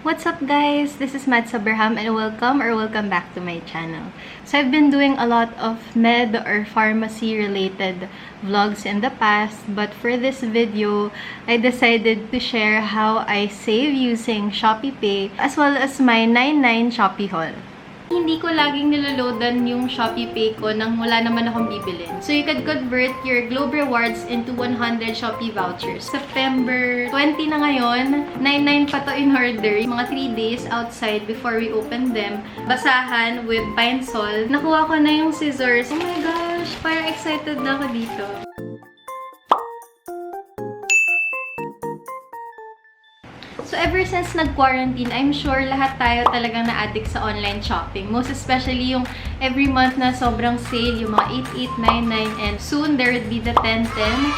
What's up guys? This is Mads Abraham and welcome back to my channel. So I've been doing a lot of med or pharmacy related vlogs in the past, but for this video, I decided to share how I save using Shopee Pay as well as my 99 Shopee haul. Hindi ko laging niloloadan yung Shopee Pay ko nang wala naman akong bibilin. So you can convert your Globe Rewards into 100 Shopee vouchers. September 20 na ngayon, 99 pa to in order. Mga 3 days outside before we open them. Basahan with Pine Sol. Nakuha ko na yung scissors. Oh my gosh! Parang excited na ako dito. So, ever since nag-quarantine, I'm sure lahat tayo talagang na-addict sa online shopping. Most especially yung every month na sobrang sale, yung mga 8899, and soon there would be the 1010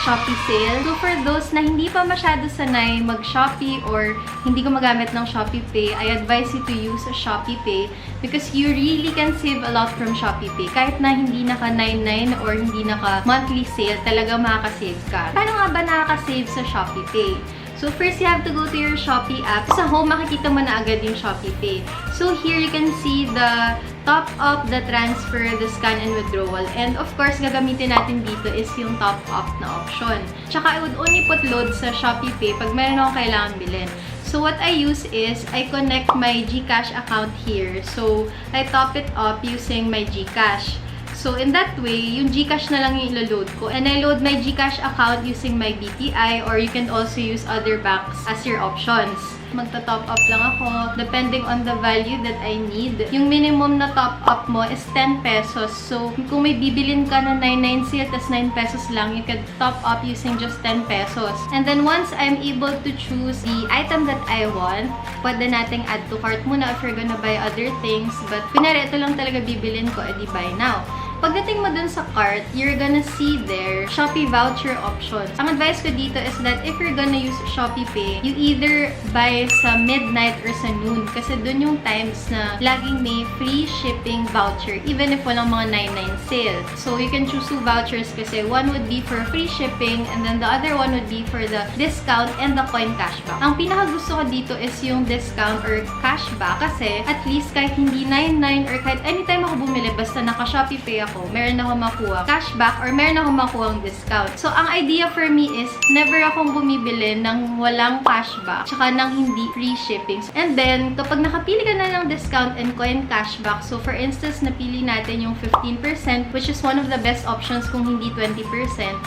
Shopee sale. So, for those na hindi pa masyado sanay mag-Shopee or hindi gumagamit ng Shopee Pay, I advise you to use Shopee Pay because you really can save a lot from Shopee Pay. Kahit na hindi naka 99 or hindi naka monthly sale, talaga makakasave ka. Paano nga ba nakakasave sa Shopee Pay? So, first, you have to go to your Shopee app. Sa home, makikita mo na agad yung Shopee Pay. So, here you can see the top up, the transfer, the scan, and withdrawal. And, of course, gagamitin natin dito is yung top up na option. Tsaka, I would only put load sa Shopee Pay pag meron akong kailangan bilhin. So, what I use is, I connect my GCash account here. So, I top it up using my GCash. So, in that way, yung GCash na lang yung ilo-load ko. And I load my GCash account using my BPI or you can also use other banks as your options. Magta-top up lang ako depending on the value that I need. Yung minimum na top up mo is 10 pesos. So, kung may bibilin ka na 99 sale tas 9 pesos lang, you can top up using just 10 pesos. And then, once I'm able to choose the item that I want, pwede nating add to cart muna if you're gonna buy other things. But, pinari, ito lang talaga bibilin ko, edi buy now. Pagdating mo dun sa cart, you're gonna see there Shopee voucher options. Ang advice ko dito is that if you're gonna use Shopee Pay, you either buy sa midnight or sa noon. Kasi dun yung times na laging may free shipping voucher even if walang mga 99 sale. So, you can choose 2 vouchers kasi one would be for free shipping and then the other one would be for the discount and the coin cashback. Ang pinakagusto ko dito is yung discount or cashback kasi at least kahit hindi 99 or kahit anytime ako bumili basta naka Shopee Pay ako, meron ako makuha cashback or meron ako makuha discount. So, ang idea for me is never akong bumibili ng walang cashback tsaka ng hindi free shipping. And then, kapag nakapili ka na ng discount and coin cashback, so for instance, napili natin yung 15%, which is one of the best options kung hindi 20%,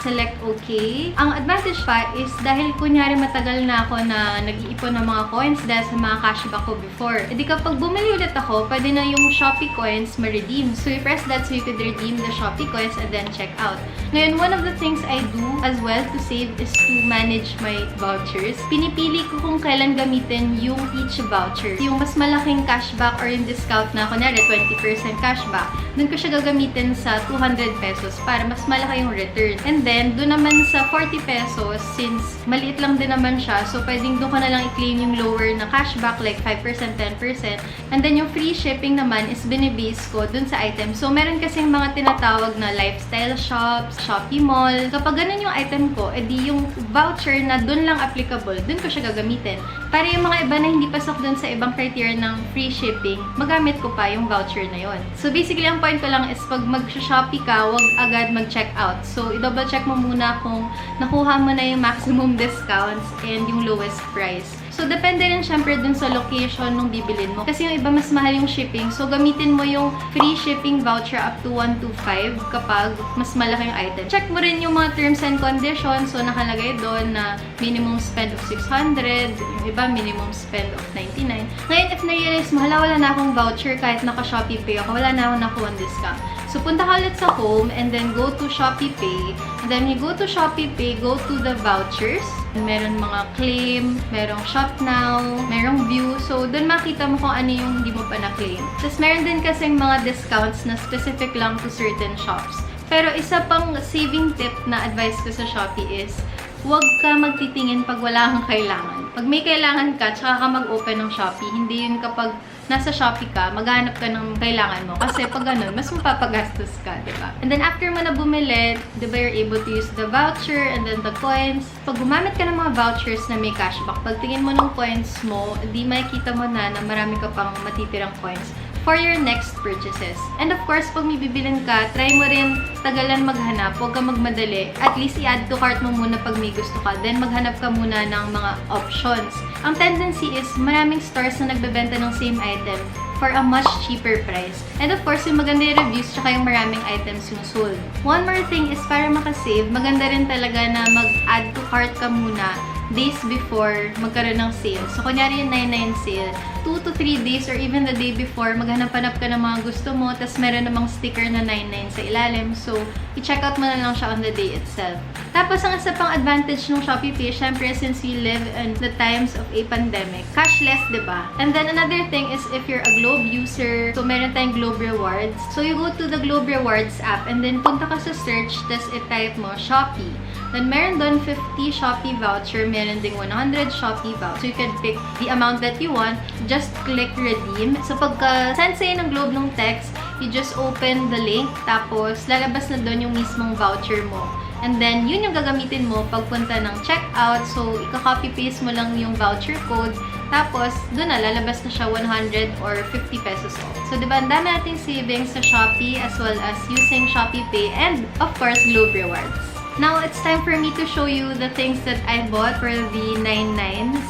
select OK. Ang advantage pa is dahil kunyari matagal na ako na nag-iipon ng mga coins dahil sa mga cashback ko before. E di kapag bumili ulit ako, pwede na yung Shopee coins ma-redeem. So, you press that so you could redeem the Shopee coins and then check out. Ngayon, one of the things I do as well to save is to manage my vouchers. Pinipili ko kung kailan gamitin yung each voucher. Yung mas malaking cashback or yung discount na, kunyari, 20% cashback, dun ko siya gagamitin sa 200 pesos para mas malaki yung return. And then, dun naman sa 40 pesos, since maliit lang din naman siya, so pwedeng dun ka na lang i-claim yung lower na cashback like 5%, 10%. And then, yung free shipping naman is binibase ko dun sa item. So, meron kasing mga tinatawag na lifestyle shops, Shopee Mall. Kapag ganun yung item ko, edi yung voucher na dun lang applicable, dun ko siya gagamitin. Para yung mga iba na hindi pasok dun sa ibang criteria ng free shipping, magamit ko pa yung voucher na yon. So basically, ang point ko lang is pag mag-Shopee ka, wag agad mag-check out. So i-double check mo muna kung nakuha mo na yung maximum discounts and yung lowest price. So, depende rin syempre dun sa location nung bibilin mo. Kasi yung iba mas mahal yung shipping. So, gamitin mo yung free shipping voucher up to 125 kapag mas malaki yung item. Check mo rin yung mga terms and conditions. So, nakalagay doon na minimum spend of 600. Yung iba, minimum spend of 99. Ngayon, if na-realize mo, hala, wala na akong voucher kahit naka-Shopee Pay ako, wala na akong nakuha discount. So, punta ka ulit sa home and then go to Shopee Pay. And then, you go to Shopee Pay, go to the vouchers. Meron mga claim, merong shop now, merong view. So, doon makita mo kung ano yung hindi mo pa na-claim. Tapos, meron din kasing mga discounts na specific lang to certain shops. Pero, isa pang saving tip na advice ko sa Shopee is, huwag ka magtitingin pag wala kang kailangan. Pag may kailangan ka, tsaka ka mag-open ng Shopee. Hindi yun kapag nasa Shopee ka, maghanap ka ng kailangan mo. Kasi pag ganun, mas mapapagastos ka, diba? And then after mo na bumili, diba, you're able to use the voucher and then the coins. Pag gumamit ka ng mga vouchers na may cashback, pag tingin mo ng coins mo, di makikita mo na marami ka pang matitirang coins for your next purchases. And of course, pag may bibilin ka, try mo rin tagalan maghanap. Huwag ka magmadali. At least i-add to cart mo muna pag may gusto ka. Then maghanap ka muna ng mga options. Ang tendency is maraming stores na nagbebenta ng same item for a much cheaper price. And of course, yung maganda yung reviews tsaka yung maraming items yung sold. One more thing is para makasave, maganda rin talaga na mag-add to cart ka muna days before magkaroon ng sale. So, kunyari yung 99 sale, 2 to 3 days or even the day before, maghanap-hanap ka ng mga gusto mo, tas meron namang sticker na 99 sa ilalim. So, i-check out mo na lang siya on the day itself. Tapos, ang isa pang advantage ng Shopee Pay, syempre, since we live in the times of a pandemic, cashless, diba? And then, another thing is if you're a Globe user, so meron tayong Globe Rewards. So, you go to the Globe Rewards app and then punta ka sa search, tas i-type mo Shopee. Then, meron doon 50 Shopee voucher, meron ding 100 Shopee voucher. So, you can pick the amount that you want. Just click redeem. So, pagka-send sa'yo ng Globe ng text, you just open the link. Tapos, lalabas na doon yung mismong voucher mo. And then, yun yung gagamitin mo pagpunta ng checkout. So, ika-copy-paste mo lang yung voucher code. Tapos, doon na, lalabas na siya 100 or 50 pesos off. So, diba, ang dami nating savings sa Shopee as well as using Shopee Pay and, of course, Globe Rewards. Now, it's time for me to show you the things that I bought for the 99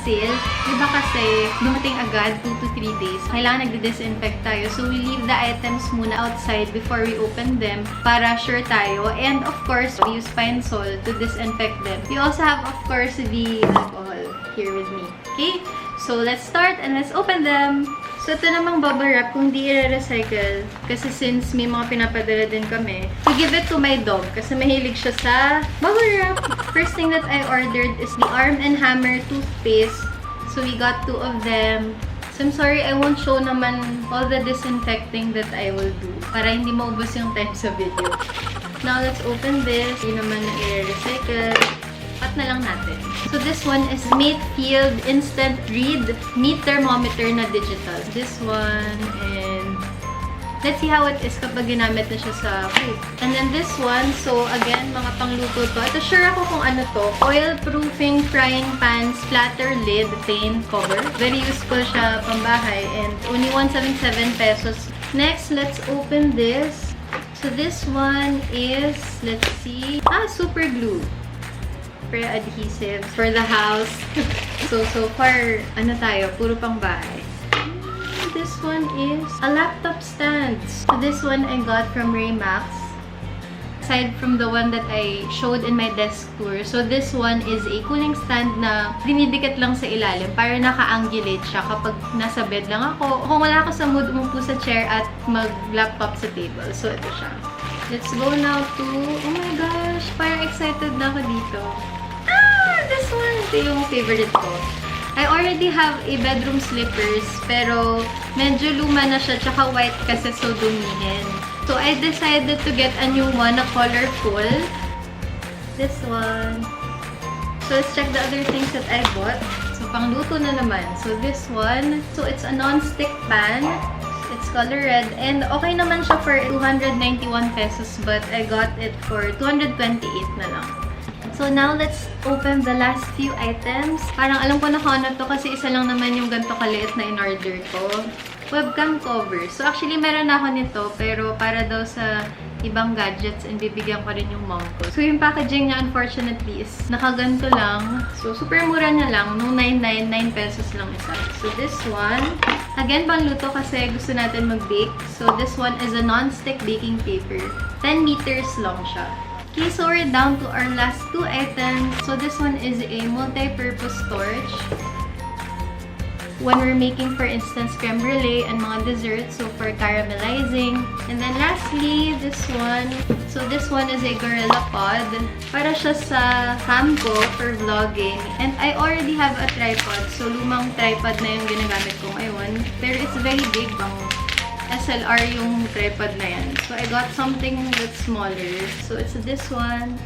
sale. Diba kasi, dumating agad 2 to 3 days. Kailangan nagdi-disinfect tayo. So, we leave the items muna outside before we open them para sure tayo. And, of course, we use Pine Sol to disinfect them. We also have, of course, the alcohol here with me. Okay? So, let's start and let's open them. So, ito namang bubble wrap kung di i-recycle. Kasi since may mga pinapadala din kami, to give it to my dog. Kasi mahilig siya sa bubble wrap. First thing that I ordered is the Arm & Hammer toothpaste. So, we got 2 of them. So, I'm sorry, I won't show naman all the disinfecting that I will do. Para hindi maubos yung time sa video. Now, let's open this. Hindi naman na i-recycle. Pat na lang natin. So, this one is Matefield Instant Read Meat Thermometer na digital. This one, and let's see how it is kapag ginamit na siya sa food. And then this one, so again, mga pangluto to. Ito, sure ako kung ano to. Oil-proofing frying pan splatter lid plain cover. Very useful siya pambahay and only 177 pesos. Next, let's open this. So, this one is, let's see, super glue. Adhesives for the house. So far, ano tayo? Puro pang bahay. This one is a laptop stand. So this one I got from Raymax. Aside from the one that I showed in my desk tour. So this one is a cooling stand na dinidikit lang sa ilalim para naka-angulate siya kapag nasa bed lang ako. Kung wala ako sa mood, umupo sa chair at mag-laptop sa table. So ito siya. Let's go now to, oh my gosh, parang excited na ako dito. This one, ito yung favorite ko. I already have a bedroom slippers, pero medyo luma na siya, tsaka white kasi so dumihin. So, I decided to get a new one na colorful. This one. So, let's check the other things that I bought. So, pangluto na naman. So, this one. So, it's a non-stick pan. It's color red. And okay naman siya for 291 pesos, but I got it for 228 na lang. So, now, let's open the last few items. Parang alam ko na kung ano to kasi isa lang naman yung ganito kaliit na in-order ko. Webcam cover. So, actually, meron na ako nito, pero para daw sa ibang gadgets and bibigyan ko rin yung mom ko. So, yung packaging niya, unfortunately, is nakaganto lang. So, super mura niya lang. Nung 9 pesos lang isa. So, this one, again, pangluto kasi gusto natin mag-bake. So, this one is a non-stick baking paper. 10 meters long siya. Okay, so we're down to our last 2 items. So this one is a multi-purpose storage. When we're making, for instance, creme brulee and mga desserts, so for caramelizing. And then lastly, this one. So this one is a Gorilla Pod. Para siya sa cam ko for vlogging. And I already have a tripod. So lumang tripod na yung ginagamit ko ngayon. Pero it's very big, bang SLR yung tripod na yan. So, I got something that's smaller. So, it's this one.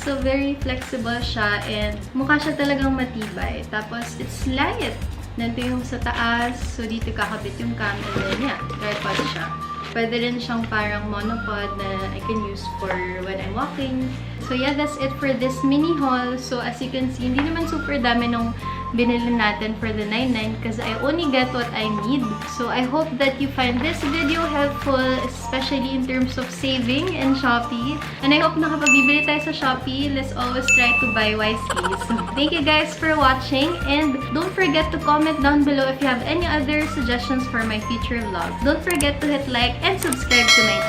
So, very flexible siya and mukha siya talagang matibay. Tapos, it's light. Nandito yung sa taas. So, dito kakabit yung cam and then, yeah, tripod siya. Pwede rin siyang parang monopod na I can use for when I'm walking. So, yeah, that's it for this mini haul. So, as you can see, hindi naman super dami nung binili natin for the 99 because I only get what I need. So, I hope that you find this video helpful, especially in terms of saving in Shopee. And I hope nakapabibili tayo sa Shopee. Let's always try to buy wisely. So, thank you guys for watching. And don't forget to comment down below if you have any other suggestions for my future vlogs. Don't forget to hit like and subscribe to my